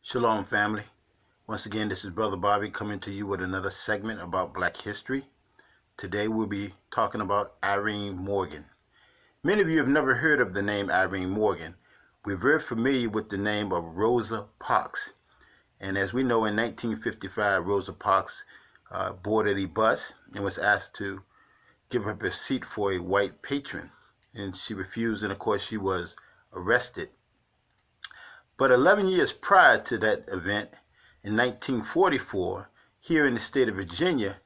Shalom, family. Once again, this is Brother Bobby coming to you with another segment about Black history. Today, we'll be talking about Irene Morgan. Many of you have never heard of the name Irene Morgan. We're very familiar with the name of Rosa Parks. And as we know, in 1955, Rosa Parks boarded a bus and was asked to give up her seat for a white patron. And she refused, and of course, she was arrested. But 11 years prior to that event, in 1944, here in the state of Virginia,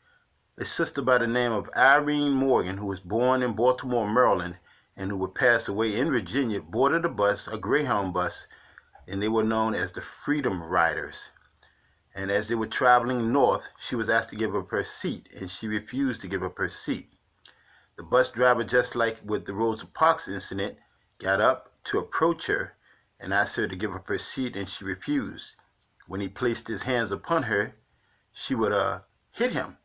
a sister by the name of Irene Morgan, who was born in Baltimore, Maryland, and who would pass away in Virginia, boarded a bus, a Greyhound bus, and they were known as the Freedom Riders. And as they were traveling north, she was asked to give up her seat, and she refused to give up her seat. The bus driver, just like with the Rosa Parks incident, got up to approach her and asked her to give up her seat, and she refused. When he placed his hands upon her, she would hit him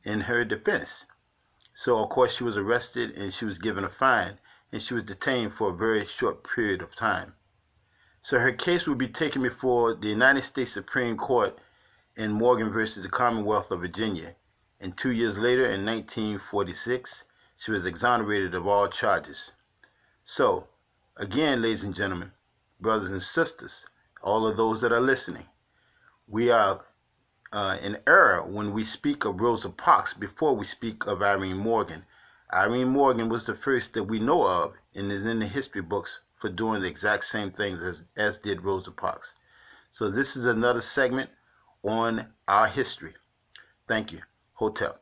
in her defense. So, of course, she was arrested and she was given a fine, and she was detained for a very short period of time. So her case will be taken before the United States Supreme Court in Morgan versus the Commonwealth of Virginia. And 2 years later, in 1946, she was exonerated of all charges. So, again, ladies and gentlemen, brothers and sisters, all of those that are listening, we are in error when we speak of Rosa Parks before we speak of Irene Morgan. Irene Morgan was the first that we know of and is in the history books for doing the exact same things as did Rosa Parks. So this is another segment on our history. Thank you. Hotel.